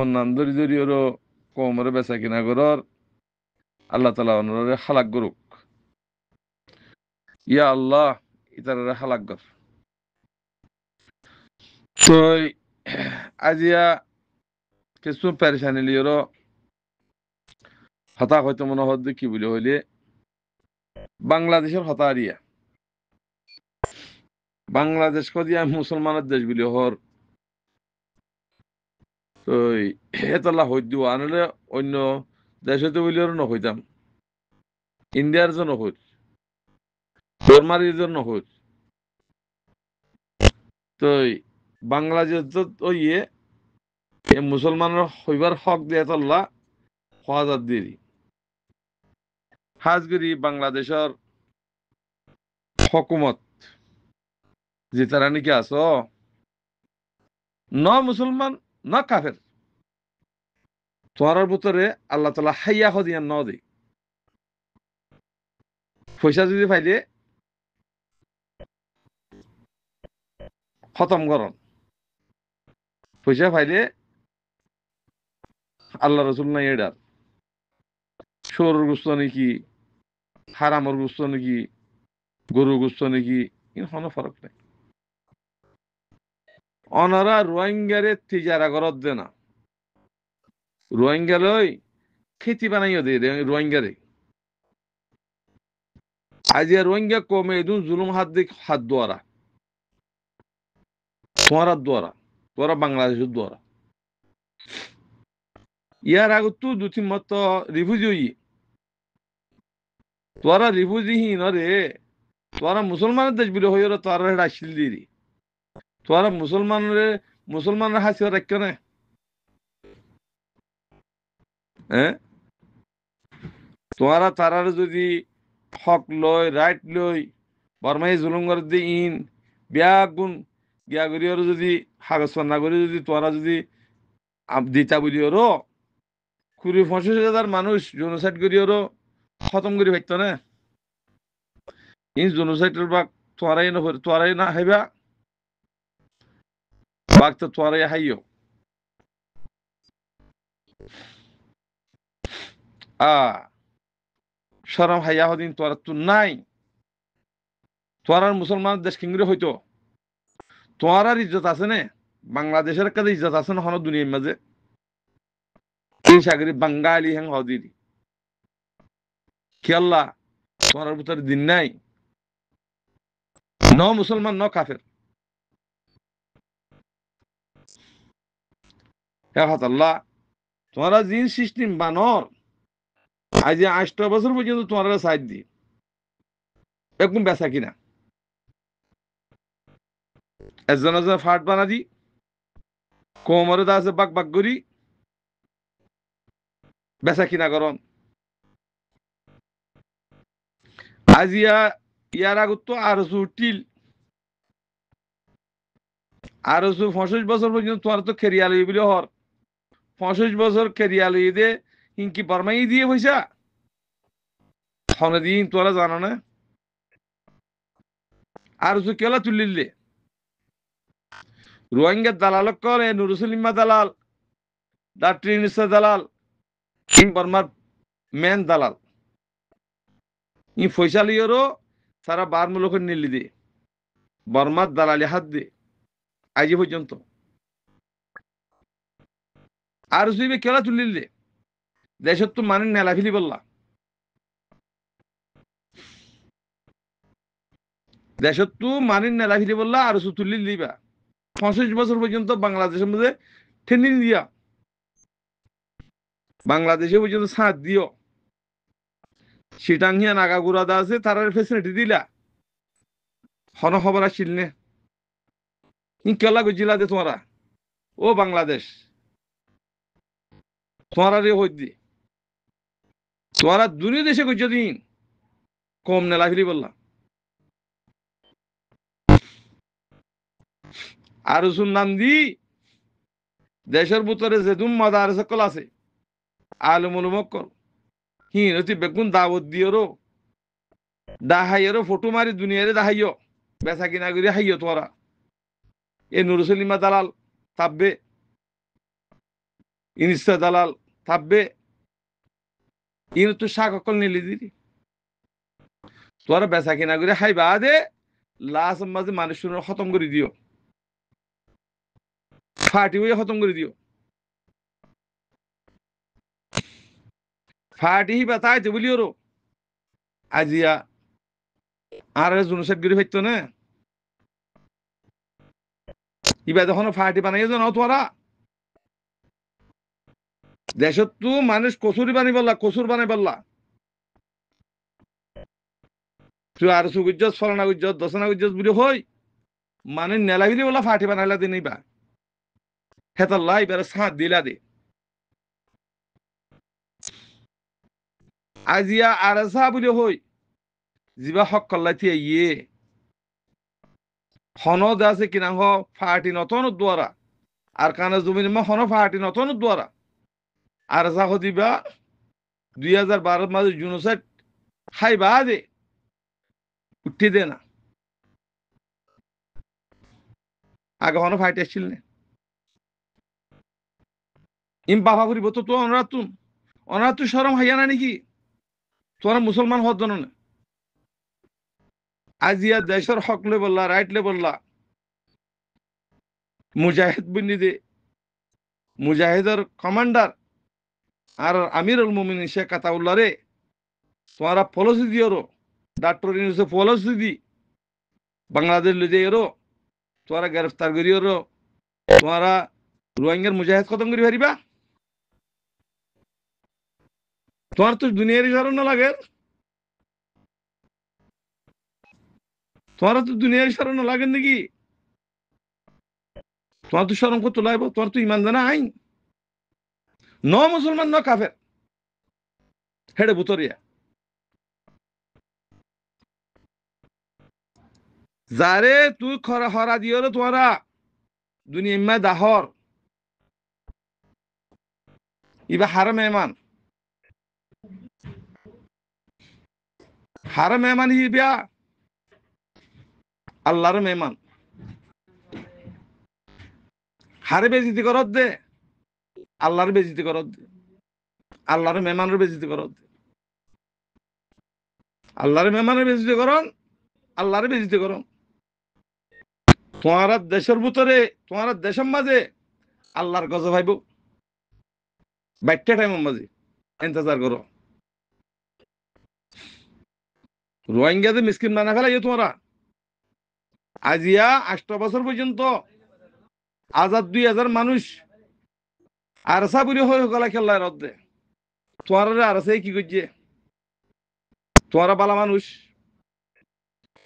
এমন নাম ধরি ধরি ওর কোমরে বেচা কিনা করর আল্লাহ তালা অনরে হালাক করুক। ইয়া আল্লাহ ইতারে হালাক কর। তো আজিয়া কিছু পেরেশানি লিওর হতা হয়তো মনে হদ কি বলে হইলে বাংলাদেশের হতা আরিয়া বাংলাদেশ কদিয়া মুসলমানের দেশ বলে হর। তো এতলা হই দিব আনলে অন্য দেশ হইতে বলে নহইতাম, ইন্ডিয়ার জন্য হই, বর্মার জন্য হই। তো বাংলাদেশ ইয়ে মুসলমানের হইবার হক দিয়ে তল্লা হাজার দেরি হাজগিরি বাংলাদেশের হকুমত যে তারা নাকি আস ন মুসলমান ন কাফের তোমার ভিতরে আল্লাহ তালা হাইয়া হদিয়া ন দে পয়সা যদি পাইলে খতম করন, পয়সা পাইলে আল্লাহ রসুল নাই এডার সরুর গুস্ত নাকি হারামর গুস্ত নাকি গরুর গুস্ত নাকি কোনো ফরক নাই। অনারা রোহিঙ্গারে তিজারা করত দে না, রোহিঙ্গা লই খেতি বানাইও দে রোহিঙ্গারে। আজিয়া রোহিঙ্গা কমে এদু জুলুম হাত দিক হাত দোয়ারা তোমার দ্বারা তোরা বাংলাদেশের দ্বারা ইয়ার আগত দু তিন মত রিফিউজি তোরা রিফিউজিহীন রে তোরা মুসলমানের দেশ বিলে হইর তোরা হেড আসিল দিরি তোরা মুসলমানের হাসি রাখ না হ্যাঁ। তোরা তারার যদি হক লয় রাইট লয় বর্মাই জুলুম করে দি ইন বিয়া গুণ গিয়া করি যদি কাগজ না করি যদি তোরা যদি দিতা বলি ওরও 20-25,000 মানুষ জেনোসাইড করি ওরও খতম করে ভাবতো না ইন জেনোসাইডের বাক তোরাই না হাইবা বাক তো তোরাই হাইও সরম হাইয়া হদিন তোরা তো নাই তোরার মুসলমান দেশ কিংরে হইতো তোরার ইজ্জত আছে নে বাংলাদেশের কাছে ইজ্জত আছে না হন দুনিয়ার মাঝে সাগরি বাঙালি হ্যাং হদির খেয়াল্লা তোরার ভিতরে দিন নাই ন মুসলমান ন কাফের আল্লাহ তোমরা জিন সিস্টেম বানর আজ 8 বছর পর্যন্ত তোমরা সাইড দি একদম বেচা কিনা একজন ফাট বানা দি কোমরে দা আছে বাক বাক করি বেচা কিনা করন আজিয়া ইয়ার আগত তো আরো টিল আরো 25 বছর পর্যন্ত তোমার তো খেরিয়ালই বলে হর 25 বছর খেরিয়ালই দে ইনকি বর্মাই দিয়ে পয়সা হনে দিন তোরা জানো না আর কেলা তুলিলে রোহিঙ্গার দালাল করে নুরুসলিমা দালাল ডাক্তার দালাল ইন বর্মার মেন দালাল ই পয়সা লিওরও সারা বার মূলক নিলি দে বর্মার দালালি হাত দে আজ পর্যন্ত আর কেলা তুলিলে দেশত তো মানে নেলা ফিলি বললা দেশত তো মানে নেলা ফিলি বললা আর তুলি দিবা 25 বছর পর্যন্ত বাংলাদেশের মধ্যে ঠেনি দিয়া বাংলাদেশে পর্যন্ত সাথ দিও সিটাঙ্গিয়া নাগাগুড়া দা আছে তার ফেসিলিটি দিলা হন খবর আসছিল নে কেলা গুজিলা দে তোমরা ও বাংলাদেশ তোমরা রে হই দি তোমরা দুনিয়া দেশে গুজ দিন কম নেলা ফিলি বললা আর নাম দি দেশের ভিতরে যেদুম মাদার সকল আছে আলমুল মক্কল হিনতি বেগুন দাওয়াত দিও দাহাইয়েরও ফটো মারি দুনিয়ারে দাহাইও বেচা কিনা করি হাইও তোরা এ নুরুসলিমা দালাল তাববে ইনস্টা দালাল থাকবে ইন তো শাক অকল নিলি দিদি তোরা বেচা কিনা করে খাই বাদে লাশ মাঝে মানুষের খতম করে দিও ফাটি হয়ে খতম করে দিও ফাটি হি বাতাইতে বলিও রো আজিয়া আর জুনুসাইড করে ফেলতো না ইবা যখন ফাটি বানাই জানো তোরা দেশত তো মানুষ কচুরি বানাই বললা কচুর বানাই বললা তুই আর সুগুজ্জত ফলনা গুজ্জত দশনা গুজ্জত বুড়ি হই মানে নেলাগিলি বলা ফাটি বানাইলা দিন বা হেতাল্লা এবারে সাঁত দিলা দে আজিয়া আর সা বুড়ি হই জিবা হক কল্লাই থিয়ে ইয়ে হনদ আছে কিনা হ ফাটি নতন দ্বারা আর কানে জমিন মা হন ফাটি নতন দ্বারা আর সা হদিবা 2012 মাঝে জুনুসাইড খাই বা দে উঠি দে না আগে হন ফাইট আসছিল না ইম বাবা করিব তো তো অনারাত তুই সরম হাইয়া না নাকি তোরা মুসলমান হওয়ার জন্য না আজিয়া দেশের হক লে বললা রাইট লে বললা মুজাহিদ বন্দি দে মুজাহিদের কমান্ডার আর আমিরুল মুমিনিন শেখ আতাউল্লাহ রে তোরা পলিসি দিও ডক্টর ইউনুসে পলিসি দি বাংলাদেশ লে দিও তোরা গ্রেফতার করিও তোরা রোহিঙ্গার মুজাহিদ খতম করি পারিবা তোমার তো দুনিয়ারই শরণ না লাগে তোমার তো দুনিয়ারই শরণ না লাগে নাকি তোমার তো শরম করতে লাগবো তোমার তো ইমান জানা আইন ন মুসলমান ন কাফের হেডে বুতরিয়া যারে তুই খরা হরা দিও তোরা দুনিয়া ইম্মা দাহর ইবা হারাম মেহমান হিবিয়া আল্লাহর মেহমান হারে বেজিতি করত দে আল্লাহর বেজিতি করত দে আল্লাহর মেহমানের বেজিতি করত দে আল্লাহর মেহমানের বেজিতি করন আল্লাহর বেজিতি করন তোমার দেশের ভিতরে তোমার দেশের মাঝে আল্লাহর গজ ভাইব বাইটটা টাইমের মাঝে ইন্তজার করো রোহিঙ্গাদের মিসকিন বানা ফেলাই তোমরা আজিয়া 8 বছর পর্যন্ত আজাদ 2000 মানুষ আর সাবুরি হয়ে গলা খেলায় রদ্দে তোমরা আর আছে কি করছে তোমরা বালা মানুষ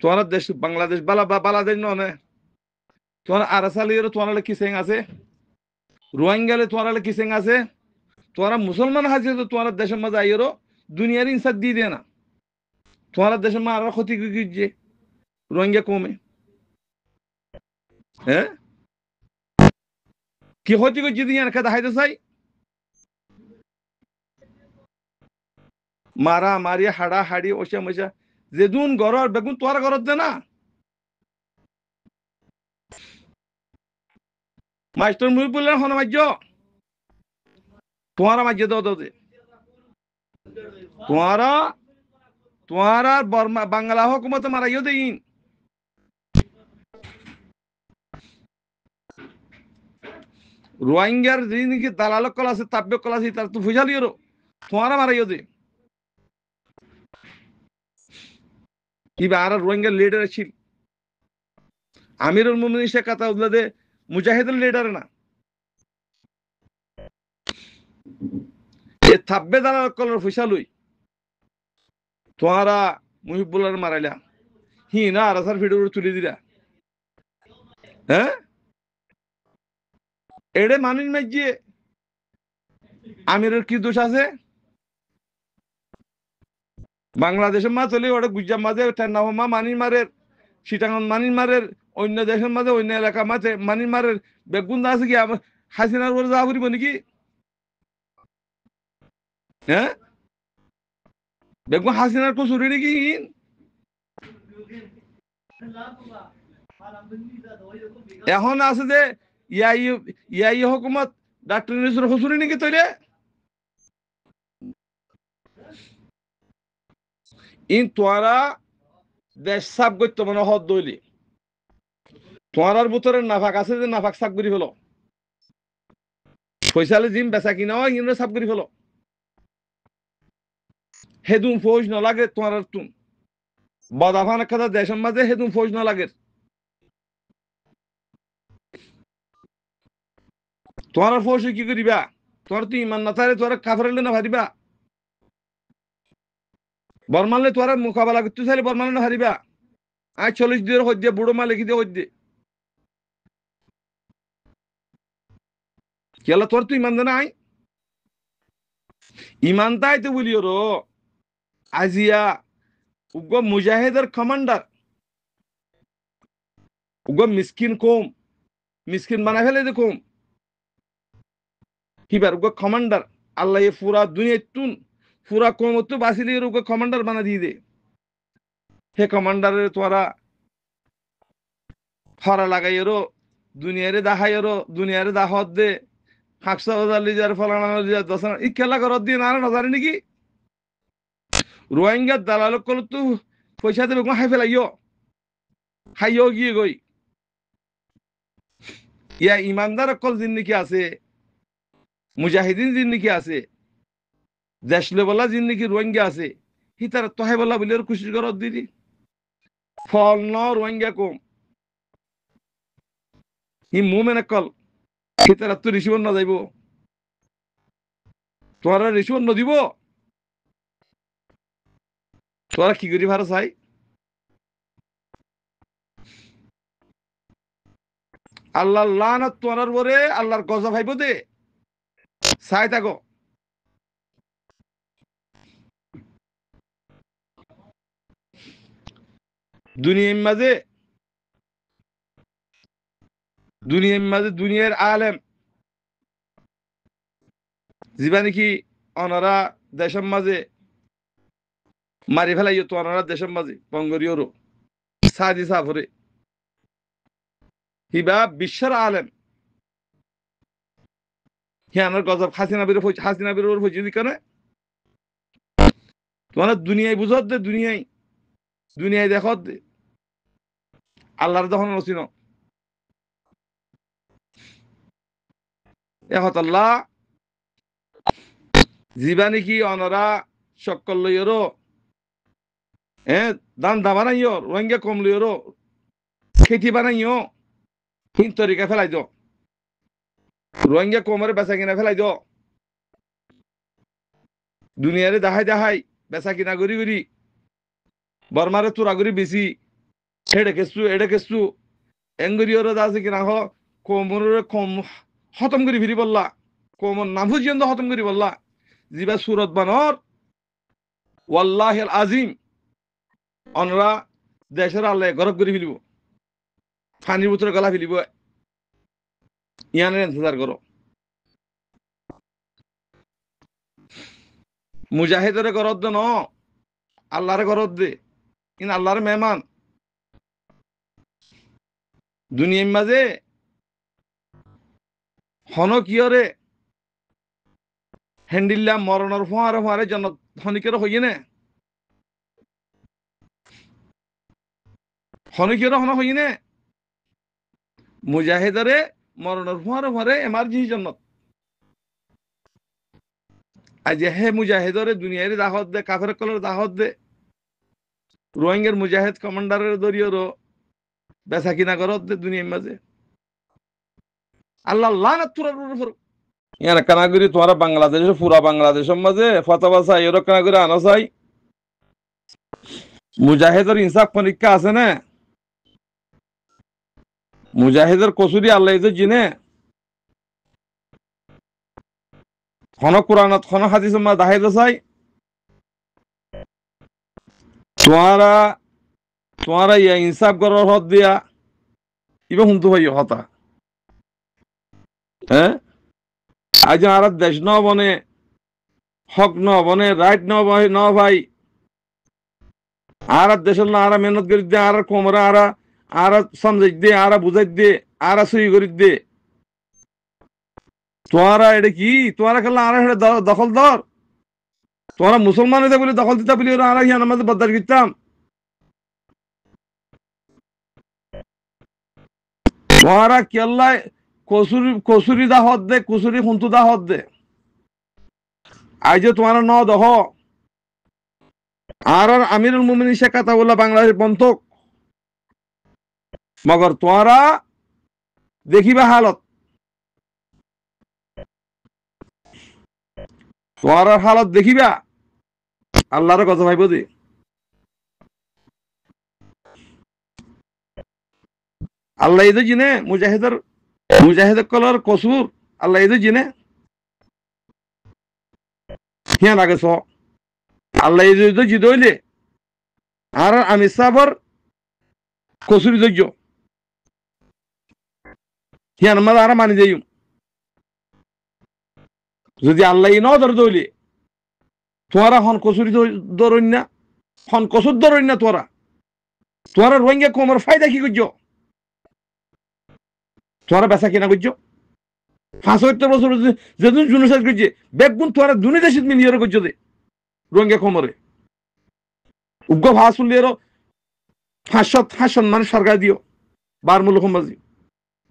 তোমরা দেশ বাংলাদেশ বালা বালা দেশ নয় তোমরা আর সালিয়ের তোমরা কিসেং আছে রোহিঙ্গালে তোমরা কিসেং আছে তোমরা মুসলমান হাজির তোমরা দেশের মাঝে আইয়েরো দুনিয়ার ইনসাদ দিয়ে দেয় না তোমার দেশের মা আরো ক্ষতি করছে রোহিঙ্গা কমে হ্যাঁ কি ক্ষতি করছে দিয়ে দেখাইতে চাই মারা মারি হাড়া হাড়ি ওসা মশা যেদুন ঘর বেগুন তোর ঘরত দে না মাস্টার মুই বললেন হন মাজ্য তোমার মাজ্য দাও দে তোমার বর্মা বাংলা হুকুমতে মারাইও দেইন রোহিঙ্গার যিনি দালাল কল আছে তাব্য কল আছে তার তো ফুজালিও তোমার মারাইও দে কিবা আর রোহিঙ্গার লিডার ছিল আমিরুল মুমিনিন শেখ আতাউল্লাহ দে মুজাহিদের লিডার না এ থাব্বে দালাল কলর ফুসালুই তোমারা মুহিবুল্লাহ মারাইলা হি না আরাসার ভিডিও তুলে দিলা হ্যাঁ এড়ে মানিন মাইজিয়ে আমিরের কি দোষ আছে বাংলাদেশের মা চলে ওটা গুজরাট মাঝে টেন্নামা মানিন মারের সিটাঙ্গন মানিন মারের অন্য দেশের মাঝে অন্য এলাকা মাঝে মানিন মারের বেগুন আছে কি হাসিনার উপরে যা করিব নাকি হ্যাঁ বেগুন হাসিনার কচুরি নাকি এখন আছে যে ইয়াই হুকুমত ডাক্তার ইউনূসের হুজুরি নাকি তৈরে ইন তোরা দেশ সাফ করতে মনে হদ দইলি তোমার ভিতরে নাফাক আছে যে নাফাক সাফ করি ফেলো পয়সালে জিম বেচা কিনা হয় ইন সাফ করি ফেলো হেদুম ফৌজ ন লাগে তোমার তুম বদাফান কথা দেশের মাঝে হেদুম ফৌজ ন লাগে তোমার ফৌজ কি করিবা তোমার তুই ইমান না থাকলে তোরা কাফারলে না ভারিবা বর্মালে তোরা মোকাবেলা করতে চাইলে বর্মালে না হারিবা আজ 40 দিনের হইতে বুড়ো মা লিখি দিয়ে হইতে কেলা তোর তুই ইমান না আই ইমান তাইতে বলিও রো আজিয়া উগ্র মুজাহিদের কমান্ডার উগ্র মিসকিন কম মিসকিন বানাই ফেলে যে কম হিবার উগ্র কমান্ডার আল্লাহ পুরা দুনিয়া তুন পুরা কম তো বাসিলির উগ্র কমান্ডার বানা দিয়ে দে হে কমান্ডারের তোরা হরা লাগাইয়েরো দুনিয়ারে দাহাইয়েরো দুনিয়ারে দাহত দে 5,000 লিজার ফলানা লিজার 10 ই খেলা করত দিয়ে না নজারে নাকি রোহিঙ্গা দালালক কল তো পয়সা দেবে কোন হাই ফেলাইও হাইও গিয়ে গই ইয়া ইমানদার কল জিন্দিগি আছে মুজাহিদিন জিন্দিগি আছে দেশ লেবলা জিন্দিগি রোহিঙ্গা আছে হি তার তহাই বলা বলে খুশি করত দিদি ফল ন রোহিঙ্গা কম হি মুমেন কল হি তার তো রিসিভন না যাইব তোরা রিসিভন ন দিব তোরা কি করি ভারত চাই আল্লাহ লানত তোরার পরে আল্লাহর গজব ভাইব দে চাই থাকো দুনিয়ার মাঝে দুনিয়ার আলেম যিবা নাকি অনারা দেশের মাঝে মারি ফেলাই তো অনারা দেশের মাঝে বঙ্গরীয়রও সাদি সাফরে হিবা বিশ্বের আলেম হিয়ানোর গজব হাসিনা বির ওর হয়েছে কেন তোমার দুনিয়ায় বুঝত দে দুনিয়ায় দেখত দে আল্লাহর দহন নসিন এখন আল্লাহ যিবা নাকি অনারা সকল লইয়রও দান দা বানাইও রোহিঙ্গা কম লইয়রও খেতি বানাইও হিন তরিকা ফেলাই দো রোহিঙ্গা কমরে বেচা কিনা ফেলাই দো দুনিয়ারে দাহাই বেচা কিনা করি বর্মারে তোরা করি বেশি এডে কেসু এঙ্গরিয়র আছে কিনা হ কমরে কম খতম করি ফিরি বললা কমর নাভু জিয়ন্ত খতম করি বললা যিবা সুরত বানর ওয়াল্লাহিল আজিম অনরা দেশের আল্লাহ গরব করে ফেলিব পানির ভিতরে গলা ফেলিব ইয়ানের ইন্তজার করো মুজাহিদের গরদ দে ন আল্লাহর গরদ দে ইন আল্লাহর মেহমান দুনিয়ার মাঝে হন কিয়রে হ্যান্ডিল্লা মরণের ফোয়ারে জন হনিকের হইয়ে নে হনিকের হন হইয়ে নে মুজাহিদরে মরণের ফোয়ারে এমার্জেন্সি জন্নত আজ হে মুজাহিদরে দুনিয়ার দাহত দে কাফের কলের দাহত দে রোহিঙ্গার মুজাহিদ কমান্ডারের দরিয়রও বেচা কিনা করত দে দুনিয়ার মাঝে আল্লাহ লানত তোরার উপর ইয়ার কানাগুরি তোমরা বাংলাদেশের পুরা বাংলাদেশের মাঝে ফতোয়া চাই এর কানাগুরি আনা চাই মুজাহিদের ইনসাফ পরীক্ষা আছে না মুজাহিদের কসুরি আল্লাহ যে জিনে খন কোরআনত খন হাদিসের মা দাহাইতে চাই তোমারা ইয়া ইনসাফ করার হদ দিয়া ইবা হুন্তু হই হতা হ্যাঁ আজ আর দেশ ন বনে হক ন বনে রাইট ন ভাই আর দেশের না আর মেহনত করি দে আর কোমরা আর সমঝাই দে আর বুঝাই দে আর সই করি দে তোমরা এটা কি তোমরা খেলা আর দখল ধর তোমরা মুসলমান হইতে বলে দখল দিতা বলি ওরা আর হিয়ান আমাদের বদার করতাম তোমরা কেল্লায় কসুরি দা হদ দে কুসুরি হুন্তু দা হদ দে আজ যে তোমার ন দহ আর আমিরুল মুমিনিন শেখ কাতাবুল্লাহ বাংলাদেশ বন্ধক মগর তোমরা দেখিবা হালত তোমরা হালত দেখিবা আল্লাহর কথা ভাইব দি আল্লাহ ইদে জিনে মুজাহিদ কলর কসুর আল্লাহ ইদে জিনে হিয়ান আগে স আল্লাহ ইদে জিদইলে আর আমি সাবর কসুরি দৈর্য হিয়ান মাদ আর মানি দেই যদি আল্লাহ ন ধর দইলে তোরা হন কসুরি ধরইন না হন কসুর ধরইন না তোরা রোহিঙ্গা কমর ফায়দা কি করছো তোরা বেচা কিনা করছো 75 বছর যেদিন জুনুসাইড করছে বেগুন তোরা দুনি দেশে মিলিয়ে করছো দে রোহিঙ্গা কমরে উগ্র ভাষ শুনলে 500 মানুষ সরকার দিও বার মূল্য কমাজি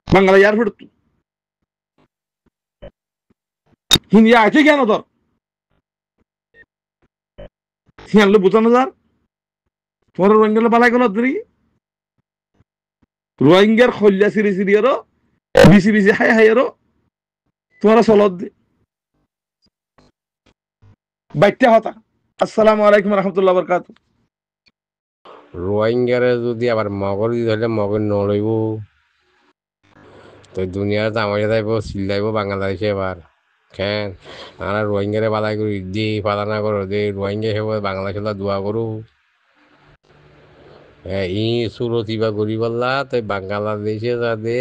বাংলা ইয়ার ফেরত হিন্দি আছে কেন ধর হিয়ানলে বুঝানো যার তোমার রোহিঙ্গালে বালাই গেল রোহিঙ্গার খল্লা সিরি সিরিয়ারও বিসি বিসি হাই হাইয়ারও তোমরা চলত দে বাইটটা হতা আসসালামু আলাইকুম রহমতুল্লাহ বরকাত রোহিঙ্গারে যদি আবার মগর ধরলে মগর নলইব তো দুনিয়ার তামাশা যাইব চিল্লাইব বাংলাদেশে এবার কেন আমরা রোহিঙ্গারে বালাই করি দি পালানা করো দে রোহিঙ্গা হেব বাংলাদেশ দোয়া করু ই সুরতি বা গরিবাল্লা তাই বাংলাদেশে যাতে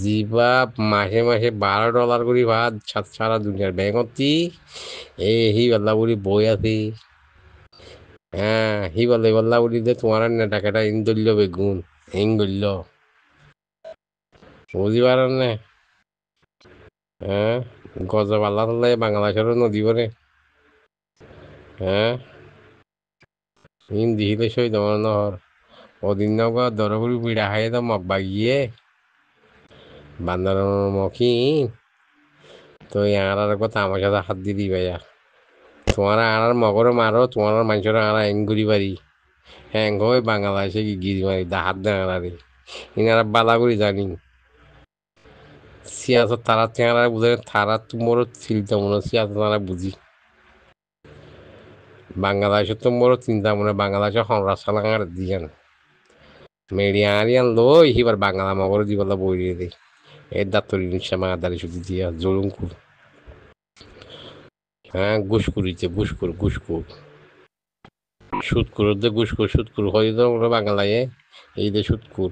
জিবা মাসে মাসে $12 করে ভাত সারা দুনিয়ার ব্যাংকতি হি বাল্লা বলি বই আছি হি বল্লা বলি যে তোমার টাকাটা ইন ধরল বেগুন ইং ধরল বুঝি পারেন না গজবাল্লা থাকলে বাংলাদেশেরও নদী পরে ইন দিহিলে সই তোমার নহর ওদিন নগর দরগুড়ি পিড়া খাইয়ে তো মগ বাগিয়ে বান্দার মকি তো আর কথা আমার সাথে হাত দিয়ে দিবে তোমার আর মগরে মারো তোমার মানুষের আর এঙ্গুরি বাড়ি হ্যাং হয়ে বাংলাদেশে গিরি মারি হাত দেয় ইনারা বালাগুড়ি জানি সিয়াসত তারা চেহারা বুঝে তারা তোমারও চিন্তা মনে সিয়াসত তারা বুঝি বাংলাদেশে তো মোর চিন্তা মনে বাংলাদেশে সংরাজ চালাঙার দিয়ান মেডিয়া আরিয়ান লই হিবার বাংলা মগর দিবলা বই দিয়ে দেয় এর দাত্তরি নিশ্চয় মাদারি শুধু দিয়া জলুঙ্কুর গুসকুরিতে গুসকুর সুৎকুর দে সুৎকুর হয়ে তো বাংলায় এই দে সুৎকুর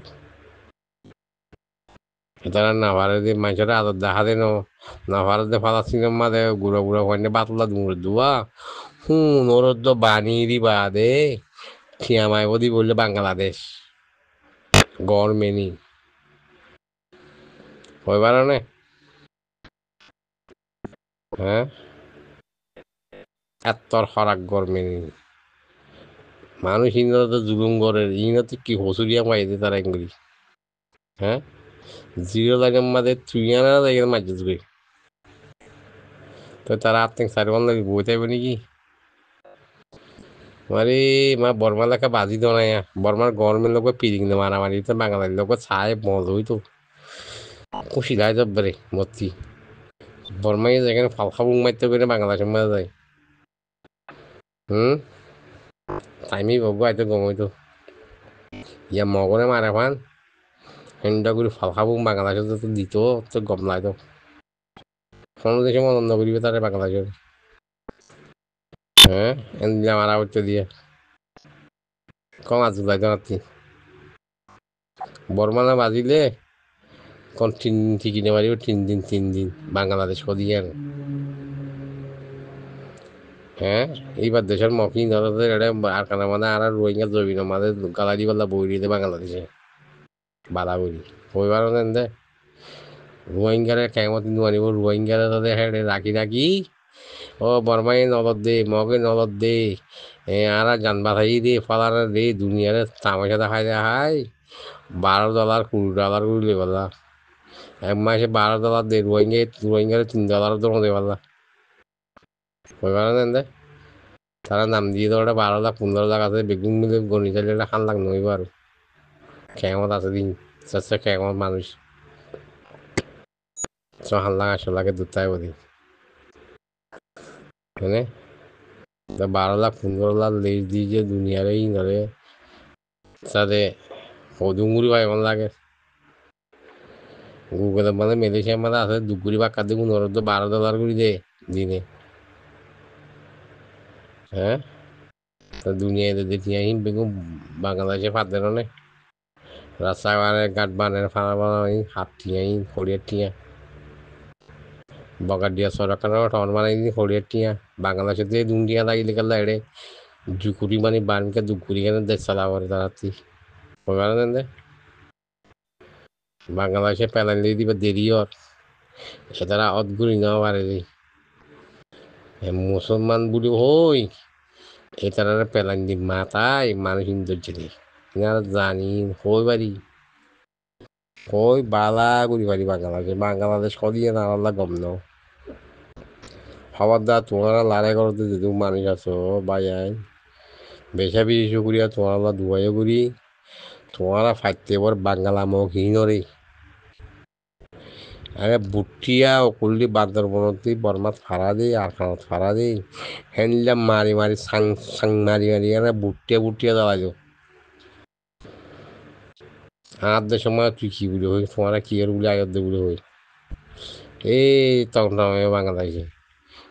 তারা না ভারে দিয়ে মানুষের আদর দেখা দেন না ভারে দিয়ে ফালাস্তিনের মাঝে গুঁড়ো হয়ে বাতলা দুমড়ে দুয়া ওর তো বানিয়ে দিবা দে ঠিয়ামাই বদি বললে বাংলাদেশ গড়মেনি হয়ে পারে না এত্তর হরাক গড়মেনি মানুষ ইনত জুলুম করে ইনত কি হসুরিয়া মাইতে তারা এঙ্গুলি জিরো লাইনের মাঝে তুই আনা জায়গায় মাঝে জুড়ে তো তারা আত্মিক সারিবান লাগে বই থাকবে নাকি মারে বর্মা লেখা বাজি দেওয়া নাই বর্মার গভর্নমেন্ট লোক পিরিং দে মারামারি তো বাঙালির লোক ছায় মজ হইতো খুশি লাই যাব রে মতি বর্মাই যেখানে ফালখা বুং মারতে করে বাংলাদেশের মাঝে যায় টাইমই বাবু আইতো গমইতো ইয়া মগরে মারে ফান হেন্ডা করে ফালখা বুং বাংলাদেশে তো দিত তো গম লাইতো কোনো দেশে মনন্দ করিবে তারে বাংলাদেশের এনদিলা মারা হইতে দিয়ে কম আজ লাইতো নাতি বর্মানা বাজিলে কোন 3 দিন ঠিকই নে পারিব 3 দিন বাংলাদেশ কদিয়ে এইবার দেশের মকি ধরদের এটা আর কানা মানে আর রোহিঙ্গা জমি আমাদের গালারি বাল্লা বই দিয়ে বাংলাদেশে বালা বই হইবার নেন দে রোহিঙ্গারে কেমন আনিব রোহিঙ্গারে তাদের হেডে রাখি রাখি ও বর্মাই নলদ দে মগে নলদ দে আরা জানবা থাকি দে ফালার দে দুনিয়ারে তামাশা দেখাই দেখাই $12 $20 করে লেবালা এক মাসে $12 দে রোহিঙ্গারে $3 দরমা দেবালা ওই কারণে দে তারা নাম দিয়ে তো ওটা 12 লাখ 15 লাখ আছে বেগুন মিলে গণি চাইলে একটা 1 লাখ নইব আর কেমন আছে দিন চাচ্ছে কেমন মানুষ 1 লাখ 8 লাখের দূর তাই বলি মানে 12 লাখ 15 লাখ লেজ দিয়ে যে দুনিয়ারে ধরে তাদের হদুমুড়ি ভাই এমন লাগে গুগলের মানে মালয়েশিয়ার মানে আছে দুগুড়ি বাক্কা দেখুন ওর তো $12 করে দে দিনে হ্যাঁ তো দুনিয়ায় দেখি আহিম বেগুন বাংলাদেশে ফাঁদের অনেক রাস্তা মানে গাঁট বানের ফানা বানাই হাত টিয়াই খড়িয়ার টিয়া বগার দিয়া সরকার টন বানাই খড়িয়ার টিয়া বাংলাদেশে দিয়ে দুনিয়া লাগিলে গেল এড়ে জুকুরি মানে বানকে দুকুরি কেন দেশ চালাবার তারাতি ওই কারণে বাংলাদেশে পেলাইলে দিবা দেরি হর সে তারা অদগুরি নেওয়া পারে রে মুসলমান বুলি হই এই তারা পেলাইন দি মাথায় মানুষ ইন্দোর জানি হই পারি কই বালা করি পারি বাংলাদেশ কদিয়ে না আল্লাহ গম নাও খবরদার তোমরা লড়াই করতে যেহেতু মানুষ আছো বাইয়াই বেশা বেশি করিয়া তোমরা দুয়াইও করি তোমরা ফাইতে পর বাঙ্গালা মুখ হিনরে আরে বুটিয়া অকুল্লি বান্দরবনতি বর্মাত ফাড়া দেই আর খানত ফাড়া দেই হ্যান্ডলাম মারি মারি সাং সাং মারি মারি আরে বুটিয়া দেওয়া যাও আমাদের সময় তুই কি বলি হই তোমরা কি আর বলি আয়োদ্দ বলি হই এই তখন বাংলাদেশে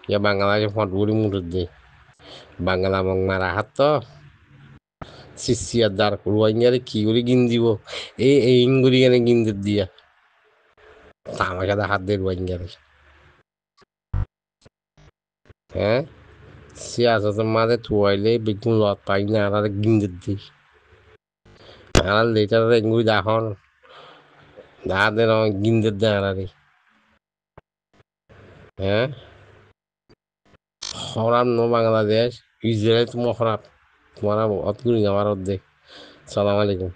ইয়া বাংলাদেশে ফট বলি মুঠোর দে বাংলা মং মারা হাত তো শিষ্যার দ্বার রোহিঙ্গারে কি করে গিন দিব এই ইঙ্গুরি কেন গিন দিয়া তামাশাদা হাত দিয়ে রোহিঙ্গারে হ্যাঁ সিয়াসতের মাঝে থুয়াইলে বেগুন লত পাই না আর গিন্দের দি আর লেটার ইঙ্গুরি দেখুন দাঁতের গিন্দের দেয় আর হ্যাঁ খারাপ ন বাংলাদেশ ইসরায়েল তোমার খারাপ তোমার অতগুলি আমার অর্ধেক সালাম আলাইকুম